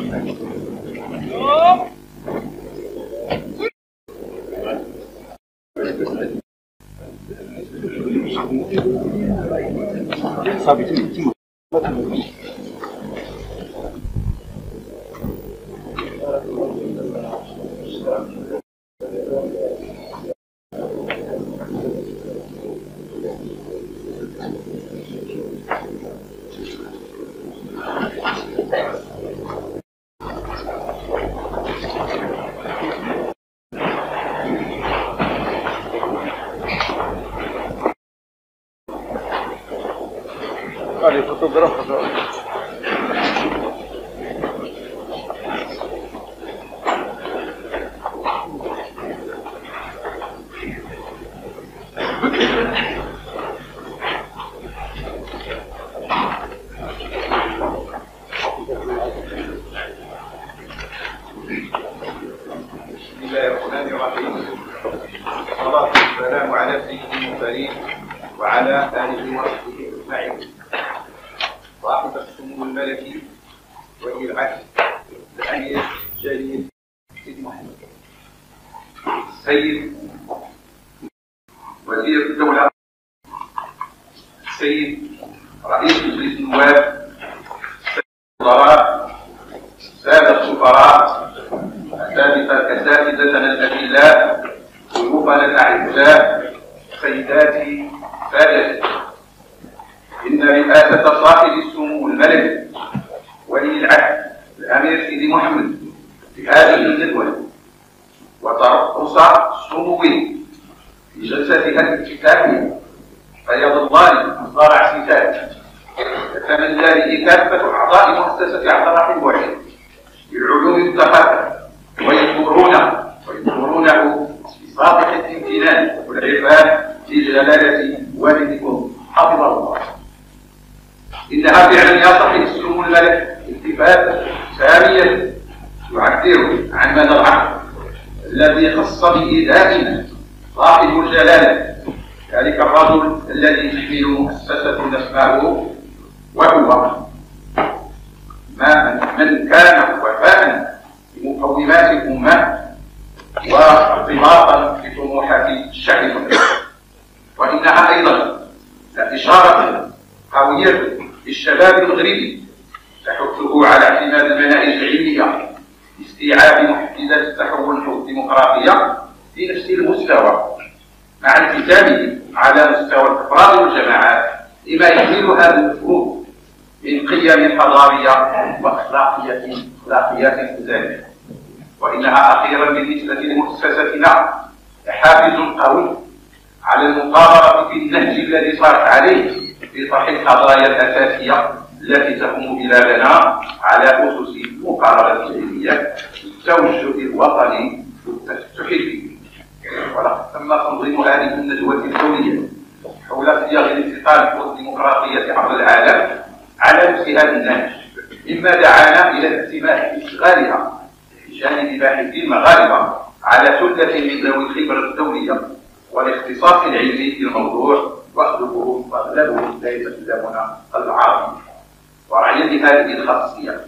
Allez, photographe. بسم الله الرحمن الرحيم. والصلاة والسلام على سيد المرسلين وعلى آله وصحبه أجمعين. صاحب السمو الملكي ولي العهد الأمير الجليل سيدي محمد، السيد وزير الدولة، السيد رئيس مجلس النواب، السيد الوزراء، السادة السفراء، أساتذتنا الأجلاء، ضيوفنا الأعزاء، سيداتي سادتي، إن رئاسة صاحب السمو الملكي ولي العهد الأمير سيدي محمد في هذه الندوة وترأس سموه في جلستها الافتتاحية فيض الله أصدار اعتتاد تتمنى به كافة أعضاء مؤسسة عبد الرحيم بوعيد بالعلوم والثقافة ويذكرونه بصادق الامتنان والعرفان لجلالة والدكم حفظه الله. إنها فعلا يا صاحب السمو الملك التفات ساميا يعبر عن مدى العقل الذي خص به دائما صاحب الجلالة ذلك الرجل الذي تحمل مؤسسة نسمعه وهو من كان وفاء بمقومات الأمة وارتباطا بطموحات الشعب المصري، وإنها أيضا إشارة قوية للشباب المغربي تحثه على اعتماد المناهج العلمية لاستيعاب محفزات التحول الديمقراطية في نفس المستوى مع التزامه على مستوى الأفراد والجماعات لما يحمل هذا المفهوم من قيم حضارية وأخلاقيات إنسانية. وإنها أخيرا بالنسبة لمؤسستنا حافز قوي على المقاربة في النهج الذي صارت عليه في طرح القضايا الأساسية التي تقوم بلادنا على أسس المقاربة العلمية والتوجه الوطني والتفتح الفكري. ولقد تم تنظيم هذه الندوة الدولية حول صياغ الانتقال والديمقراطية عبر العالم على نفس هذا النهج، مما دعانا إلى الاهتمام بإشغالها بجانب باحثين مغاربة على ثلة من ذوي الخبرة الدولية والاختصاص العلمي في الموضوع، واغلبهم لا يتكلمون العربي. ورعيا بهذه الخاصية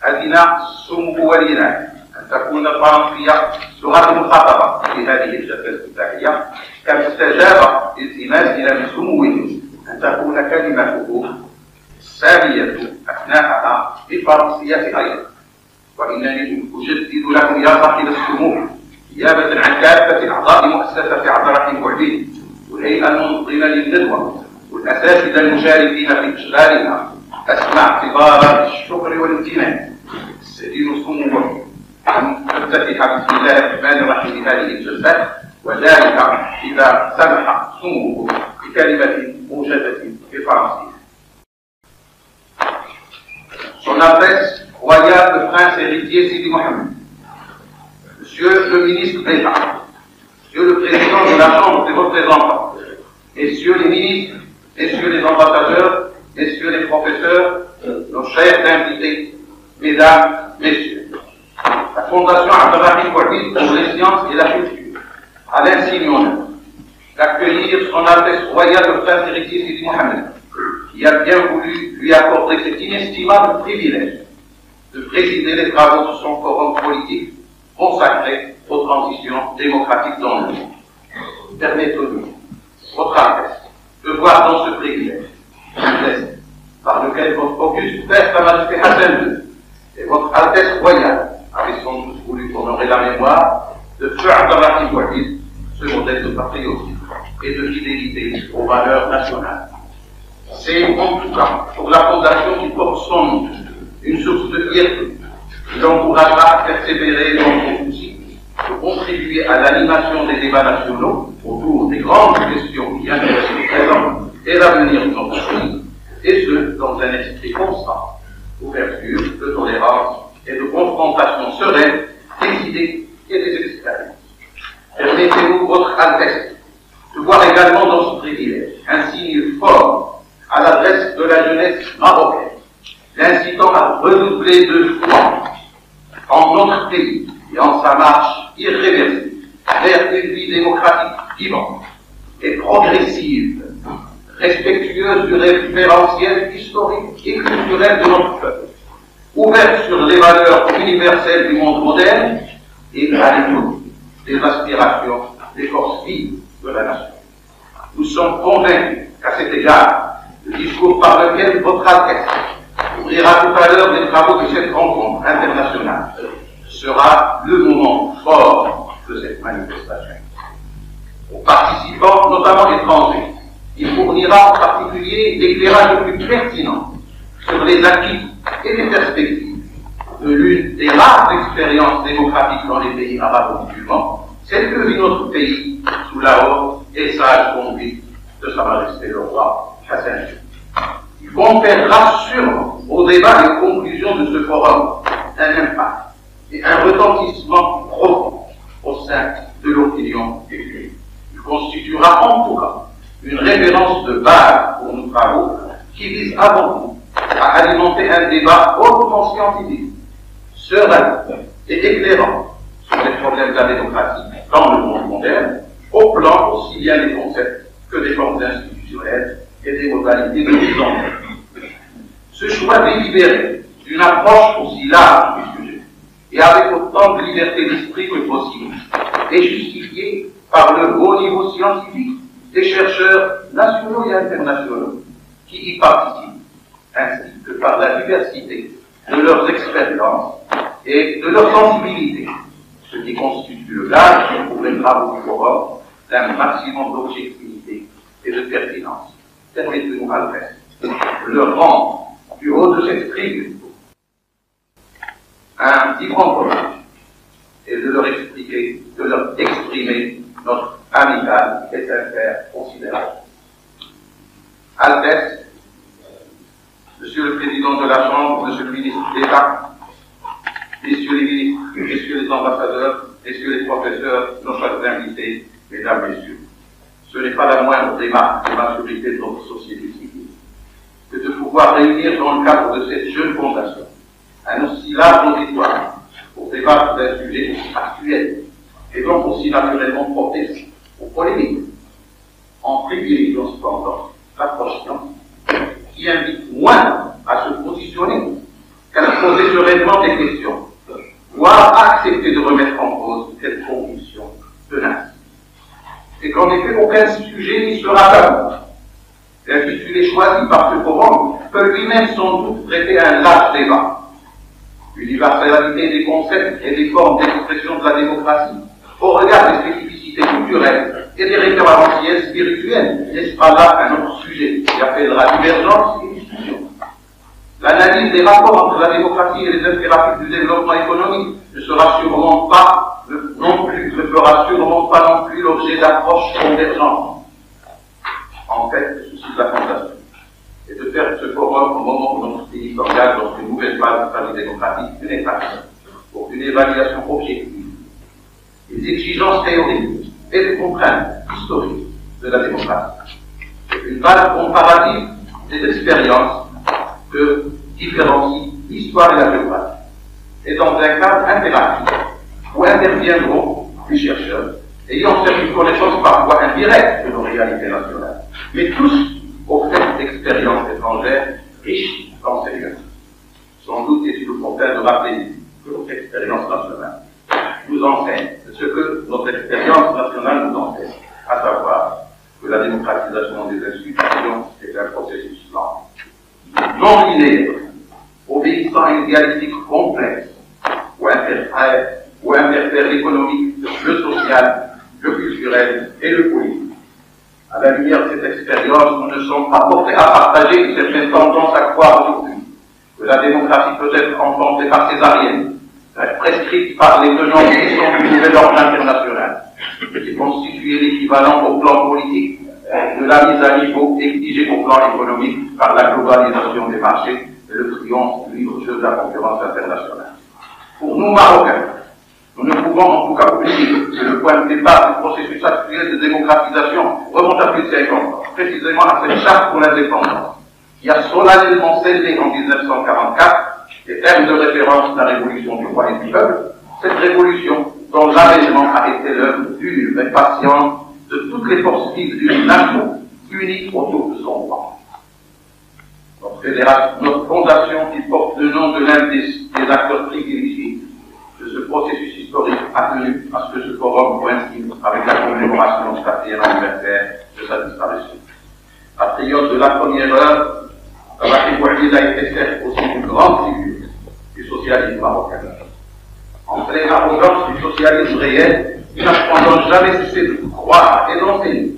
أذن سمو ولينا أن تكون الفرنسية لغة المخاطبة في هذه الجلسة الافتتاحية، كما استجاب التماسنا من سموه أن تكون كلمته السامية أثناءها بالفرنسية أيضا. وإنني أجدد لكم يا صاحب السمو نيابة عن كافة أعضاء مؤسسة عبد الرحيم بوعيد والهيئة المنظمة للندوة والأساتذة المشاركين في إشغالها أسمى اعتبارا الشكر والامتنان استدين سموه أن تفتتح بسم الله الرحمن الرحيم هذه الجلسة، وذلك إذا سمح سموه بكلمة موجزة بالفرنسية. Son Altesse Royal le Prince héritier Sidi Mohamed, Monsieur le ministre d'État, Monsieur le Président de la Chambre des représentants, Messieurs les ministres, Messieurs les ambassadeurs, Messieurs les professeurs, nos chers invités, Mesdames, Messieurs, la Fondation Abdelrahim Bouaid pour les sciences et la culture a l'insigne honneur d'accueillir Son Altesse Royale le Prince héritier Sidi Mohamed, qui a bien voulu lui accorder cet inestimable privilège de présider les travaux de son forum politique consacré aux transitions démocratiques dans le monde. Permettez-nous, votre Altesse, de voir dans ce privilège un geste par lequel votre auguste Père, Sa Majesté Hassan II, et votre Altesse royale avaient sans doute voulu honorer la mémoire de Feu Abdallah Wahid, ce modèle de patriotisme et de fidélité aux valeurs nationales. C'est en tout cas pour la fondation qui porte son nom une source de fierté qui l'encouragera à persévérer dans son souci de contribuer à l'animation des débats nationaux autour des grandes questions qui intéressent le présent et l'avenir de notre pays, et ce, dans un esprit constant d'ouverture, de tolérance et de confrontation sereine des idées et des expériences. Permettez-nous, votre Altesse, de voir également dans ce privilège un signe fort à l'adresse de la jeunesse marocaine, l'incitant à redoubler de foi en notre pays et en sa marche irréversible vers une vie démocratique vivante et progressive, respectueuse du référentiel historique et culturel de notre peuple, ouverte sur les valeurs universelles du monde moderne et à l'écoute des aspirations des forces vives de la nation. Nous sommes convaincus qu'à cet égard, le discours par lequel votre Altesse ouvrira tout à l'heure les travaux de cette rencontre internationale sera le moment fort de cette manifestation. Aux participants, notamment étrangers, il fournira en particulier l'éclairage le plus pertinent sur les acquis et les perspectives de l'une des rares expériences démocratiques dans les pays arabo-musulmans, celle que vit notre pays sous la haute et sage conduite de Sa Majesté le roi Hassan II. Il conférera sûrement au débat et aux conclusions de ce forum un impact et un retentissement profond au sein de l'opinion publique. Il constituera en tout cas une référence de base pour nos travaux qui vise avant tout à alimenter un débat hautement scientifique, serein et éclairant sur les problèmes de la démocratie dans le monde moderne, au plan aussi bien des concepts que des formes institutionnelles et des modalités de mise en œuvre. Ce choix délibéré d'une approche aussi large du sujet et avec autant de liberté d'esprit que possible est justifié par le haut niveau scientifique des chercheurs nationaux et internationaux qui y participent, ainsi que par la diversité de leurs expériences et de leur sensibilité, ce qui constitue le gage pour les travaux du forum d'un maximum d'objectivité et de pertinence. Permettez-nous, Altesse, de leur rendre du haut de cette tribune un petit grand hommage et de leur exprimer notre amicale et sincère considération. Altesse, Monsieur le Président de la Chambre, Monsieur le Ministre d'État, Messieurs les ministres, Messieurs les ambassadeurs, Messieurs les professeurs, nos chers invités, Mesdames, Messieurs, ce n'est pas la moindre démarche de maturité de notre société civile que de pouvoir réunir dans le cadre de cette jeune fondation un aussi large auditoire pour débattre d'un sujet actuel et donc aussi naturellement propice aux polémiques, en privilégiant cependant l'approche scientifique qui invite moins à se positionner qu'à se poser sereinement des questions, voire accepter de remettre en cause cette conviction tenace. Et qu'en effet, aucun sujet n'y sera tabou. L'intitulé choisi par ce forum peut lui-même sans doute prêter à un large débat. L'universalité des concepts et des formes d'expression de la démocratie, au regard des spécificités culturelles et des référentiels spirituels, n'est-ce pas là un autre sujet qui appellera divergence et discussion? L'analyse des rapports entre la démocratie et les impératifs du développement économique ne fera sûrement pas non plus l'objet d'approches convergentes. En fait, le souci de la fondation est de faire de ce forum, au moment où notre pays s'engage dans une nouvelle phase de famille démocratique, une étape pour une évaluation objective des exigences théoriques et des contraintes historiques de la démocratie. Une base comparative des expériences que différencient l'histoire et la géographie, et dans un cadre impératif où interviendront les chercheurs ayant fait une connaissance parfois indirecte de nos réalités nationales, mais tous au fait d'expériences étrangères riches d'enseignements. Sans doute est-il opportun de rappeler que notre expérience nationale nous enseigne ce que notre expérience nationale nous enseigne, à savoir que la démocratisation des institutions est un processus lent, non linéaire, obéissant à une dialectique complexe où interfèrent l'économique, le social, le culturel et le politique. À la lumière de cette expérience, nous ne sommes pas portés à partager certaines tendances à croire aujourd'hui que la démocratie peut être enfantée par césarienne, prescrite par les tenants qui sont du nouvel ordre international, qui constitue l'équivalent au plan politique de la mise à niveau exigée au plan économique par la globalisation des marchés et le triomphe du libre jeu de la concurrence internationale. Pour nous, Marocains, nous ne pouvons en tout cas oublier que le point de départ du processus actuel de démocratisation remonte à plus de 50 ans, précisément à cette charte pour l'indépendance, qui a solennellement scellé en 1944 les termes de référence de la révolution du roi et du peuple, cette révolution dont l'avènement a été l'œuvre dure et patiente de toutes les forces vives d'une nation unie autour de son roi. Notre fondation qui porte le nom de l'un des acteurs privilégiés de ce processus historique a tenu à ce que ce forum coïncide avec la commémoration du 4e anniversaire de sa disparition. Patriote de la première heure, Abdelrahim Bouazizi a été certes aussi une grande figure du socialisme marocain. En pleine arrogance du socialisme réel, il n'a cependant jamais cessé de croire et d'enseigner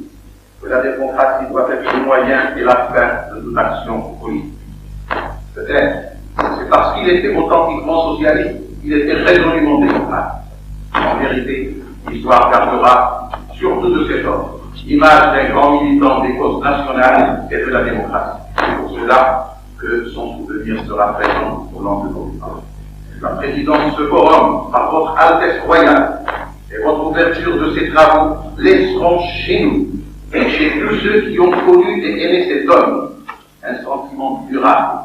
que la démocratie doit être le moyen et la fin de toute action politique. Peut-être, c'est parce qu'il était authentiquement socialiste, il était résolument démocrate. En vérité, l'histoire gardera, surtout de cet homme, l'image d'un grand militant des causes nationales et de la démocratie. C'est pour cela que son souvenir sera présent au long de nos vies. La présidence de ce forum, par votre Altesse royale, et votre ouverture de ces travaux laisseront chez nous, et chez tous ceux qui ont connu et aimé cet homme, un sentiment durable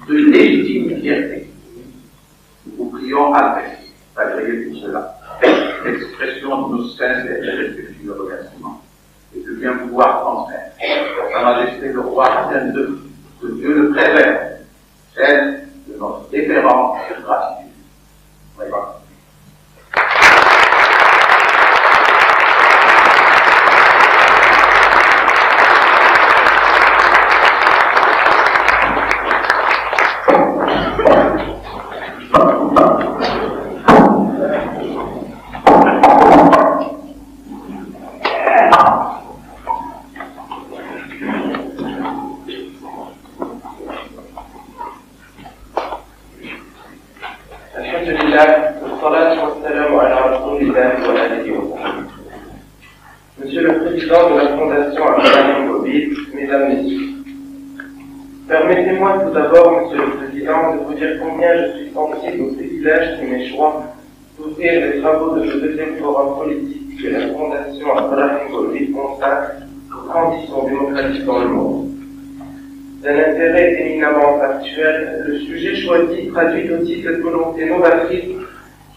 de légitime fierté. Nous vous prions, Altesse, d'agréer tout cela, l'expression de nos sincères et respectueux remerciements, et de bien pouvoir transmettre à Sa Majesté le roi Hassan II, que Dieu le préserve, celle de notre déférence et gratitude. Voilà. Monsieur le Président de la Fondation Abdelrahim Bouazizi, Mesdames, Messieurs, permettez-moi tout d'abord, Monsieur le Président, de vous dire combien je suis sensible au privilège qui m'échoit d'ouvrir les travaux de ce deuxième forum politique que la Fondation Abdelrahim Bouazizi consacre aux transitions démocratiques dans le monde. D'un intérêt éminemment actuel, le sujet choisi traduit aussi cette volonté novatrice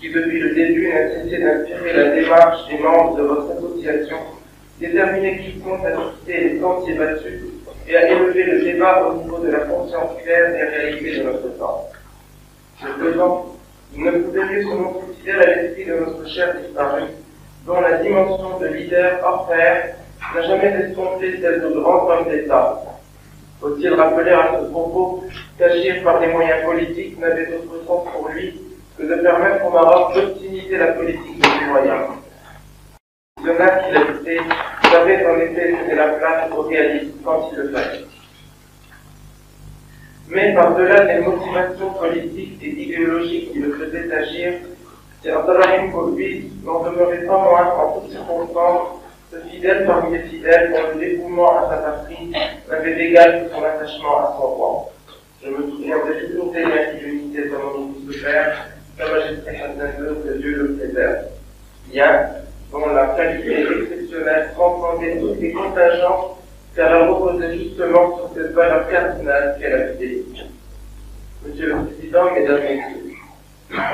qui, depuis le début, n'a cessé d'inspirer la démarche des membres de votre association, déterminés qui comptent à susciter les sentiers battus et à élever le débat au niveau de la conscience claire des réalités de notre temps. Ce faisant, nous ne pouvons mieux se montrer fidèles à l'esprit de notre cher disparu, dont la dimension de leader hors pair n'a jamais estompé celle de grands hommes d'État. Faut-il rappeler à ce propos qu'agir par des moyens politiques n'avait d'autre sens pour lui que de permettre au Maroc d'optimiser la politique de ses moyens. Le visionnaire qu'il habitait savait en effet céder la place au réalisme quand il le fallait. Mais par-delà les motivations politiques et idéologiques qui le faisaient agir, c'est Abdelrahim Bouazizi n'en demeurait pas moins en toutes circonstances ce fidèle parmi les fidèles dont le dévouement à sa patrie n'avait d'égal que son attachement à son roi. Je me souviendrai toujours des liens qui l'unissaient dans mon douce père, Sa Majesté Hassan II, que Dieu le préserve. Liens dont la qualité exceptionnelle transcendait tous les contingents, car elle reposait justement sur cette valeur cardinale qu'est la fidélité. Monsieur le Président, Mesdames et Messieurs,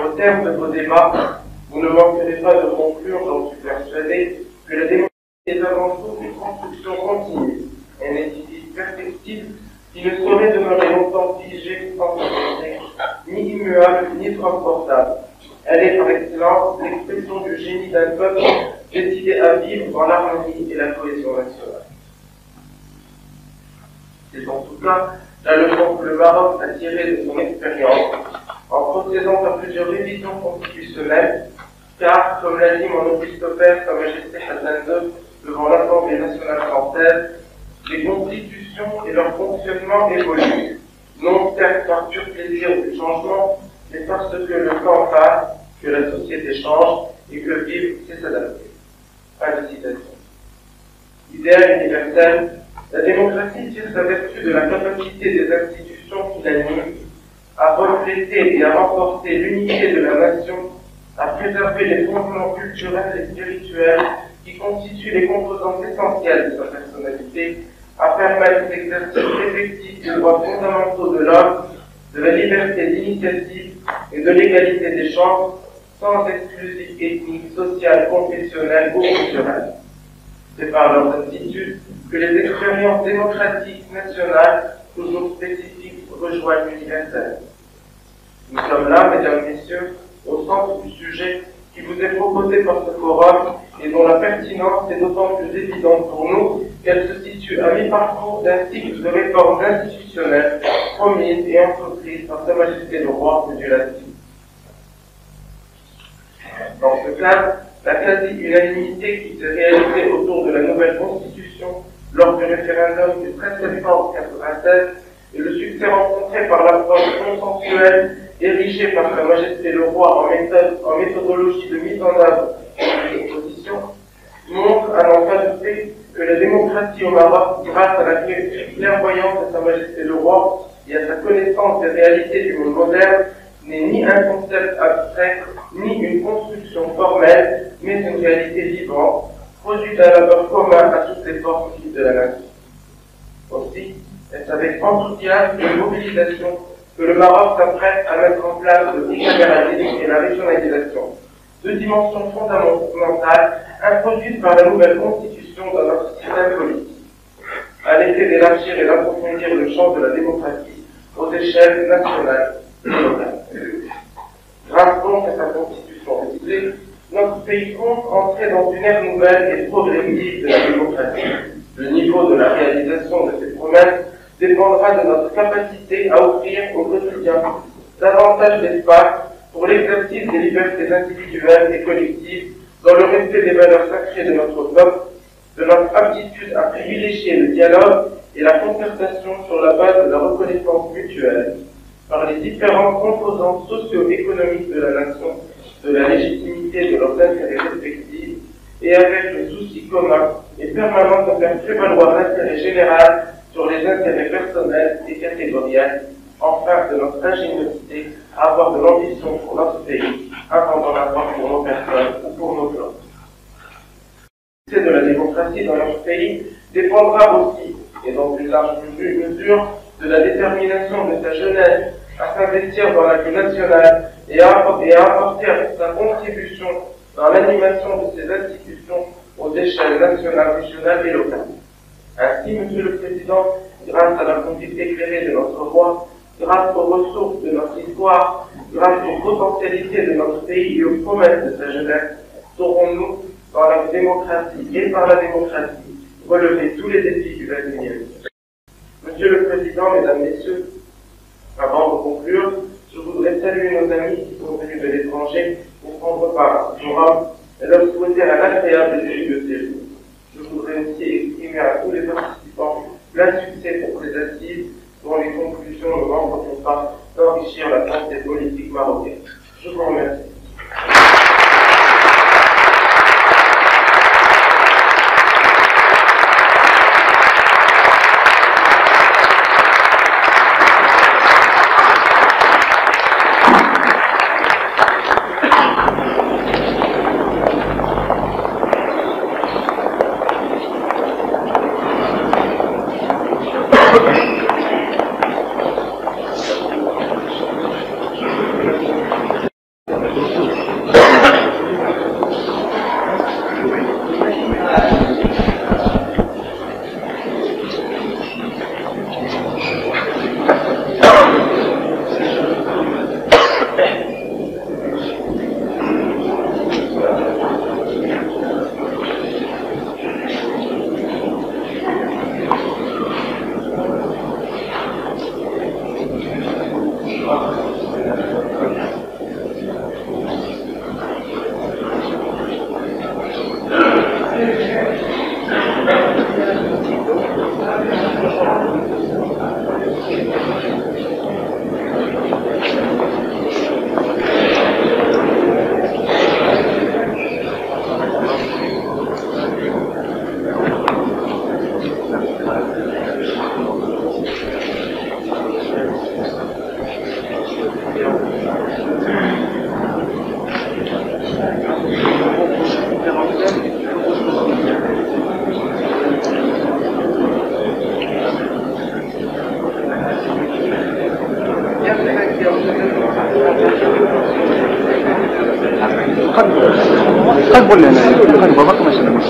au terme de vos débats, vous ne manquerez pas de conclure, j'en suis persuadé, que la démocratie est avant tout une construction continue, un édifice perfectible qui ne saurait demeurer longtemps figé sans s'avancer, ni immuable ni transportable. Elle est par excellence l'expression du génie d'un peuple décidé à vivre dans l'harmonie et la cohésion nationale. C'est en tout cas la leçon que le Maroc a tirée de son expérience en procédant à plusieurs révisions constitutionnelles, car, comme l'a dit mon auguste père, Sa Majesté Hassan II, devant l'Assemblée nationale française, les constitutions et leur fonctionnement évoluent, non certes par pur plaisir du changement, mais parce que le temps passe, que la société change et que vivre, c'est s'adapter. Fin de citation. Idéal universel, la démocratie tire sa vertu de la capacité des institutions qui l'animent à refléter et à renforcer l'unité de la nation, à préserver les fondements culturels et spirituels qui constituent les composantes essentielles de sa personnalité, à permettre l'exercice effectif des droits fondamentaux de l'homme, de la liberté d'initiative et de l'égalité des chances, sans exclusion ethnique, sociale, confessionnelle ou culturelle. C'est par leurs attitudes que les expériences démocratiques nationales, toujours spécifiques, rejoignent l'universel. Nous sommes là, mesdames, messieurs, au centre du sujet qui vous est proposé par ce forum et dont la pertinence est d'autant plus évidente pour nous qu'elle se situe à mi-parcours d'un cycle de réformes institutionnelles promises et entreprises par Sa Majesté le Roi et du Latin. Dans ce cadre, la quasi-unanimité qui s'est réalisée autour de la nouvelle Constitution lors du référendum du 13 septembre 1996 et le succès rencontré par l'approche consensuelle érigée par Sa Majesté le Roi en méthodologie de mise en œuvre des oppositions, montre à n'en pas douter que la démocratie au Maroc, grâce à la clairvoyance de Sa Majesté le Roi et à sa connaissance des réalités du monde moderne, n'est ni un concept abstrait, ni une construction formelle, mais une réalité vivante, produite d'un labeur commun à toutes les forces vives de la nation. Aussi, est-ce avec enthousiasme et mobilisation que le Maroc s'apprête à mettre en place le bicaméralisme et la régionalisation, deux dimensions fondamentales introduites par la nouvelle constitution dans notre système politique, à l'effet d'élargir et d'approfondir le champ de la démocratie aux échelles nationales et locales. Grâce donc à sa constitution révisée, notre pays compte entrer dans une ère nouvelle et progressive de la démocratie. Le niveau de la réalisation de ces promesses dépendra de notre capacité à offrir au quotidien davantage d'espace pour l'exercice des libertés individuelles et collectives dans le respect des valeurs sacrées de notre peuple, de notre aptitude à privilégier le dialogue et la concertation sur la base de la reconnaissance mutuelle par les différentes composantes socio-économiques de la nation, de la légitimité de leurs intérêts respectifs, et avec le souci commun et permanent de faire prévaloir l'intérêt général sur les intérêts personnels et catégoriels, enfin de notre ingéniosité à avoir de l'ambition pour notre pays, avant d'en avoir pour nos personnes ou pour nos clans. De la démocratie dans notre pays dépendra aussi, et dans une large mesure, de la détermination de sa jeunesse à s'investir dans la vie nationale et à apporter sa contribution dans l'animation de ces institutions aux échelles nationales, régionales et locales. Ainsi, Monsieur le Président, grâce à la conduite éclairée de notre roi, grâce aux ressources de notre histoire, grâce aux potentialités de notre pays et aux promesses de sa jeunesse, saurons-nous, dans la démocratie et par la démocratie, relever tous les défis du XXIe siècle. Monsieur le Président, Mesdames, Messieurs, avant de conclure, je voudrais saluer nos amis qui sont venus de l'étranger pour prendre part à ce forum et leur souhaiter un agréable début de séjour. Je voudrais aussi exprimer à tous les participants plein succès pour ces assises dont les conclusions ne manqueront pas d'enrichir la pensée politique marocaine. Je vous remercie. بقول لنا باباك مثلا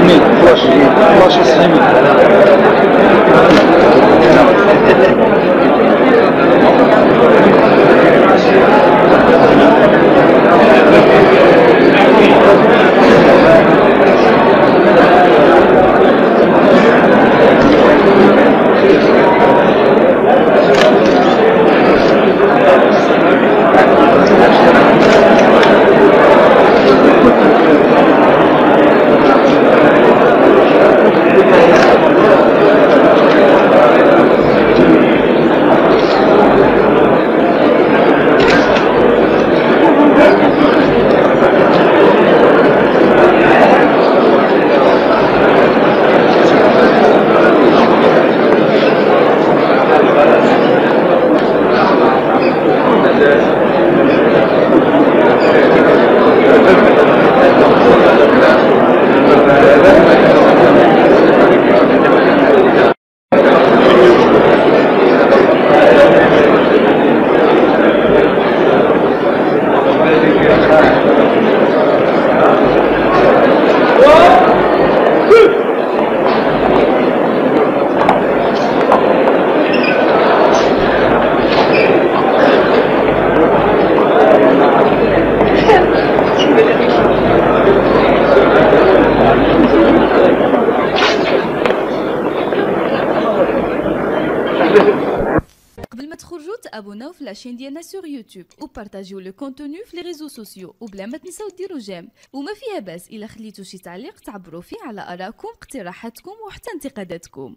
5000 فلاش 1000. قبل ما تخرجوا تابوناو في لاشين ديالنا سور يوتيوب وبارطاجيو لو كونتوني في لي ريزو سوسيو وبلا ما تنساو ديروا جيم. وما فيها باس الا خليتو شي تعليق تعبروا فيه على ارائكم اقتراحاتكم وحتى انتقاداتكم.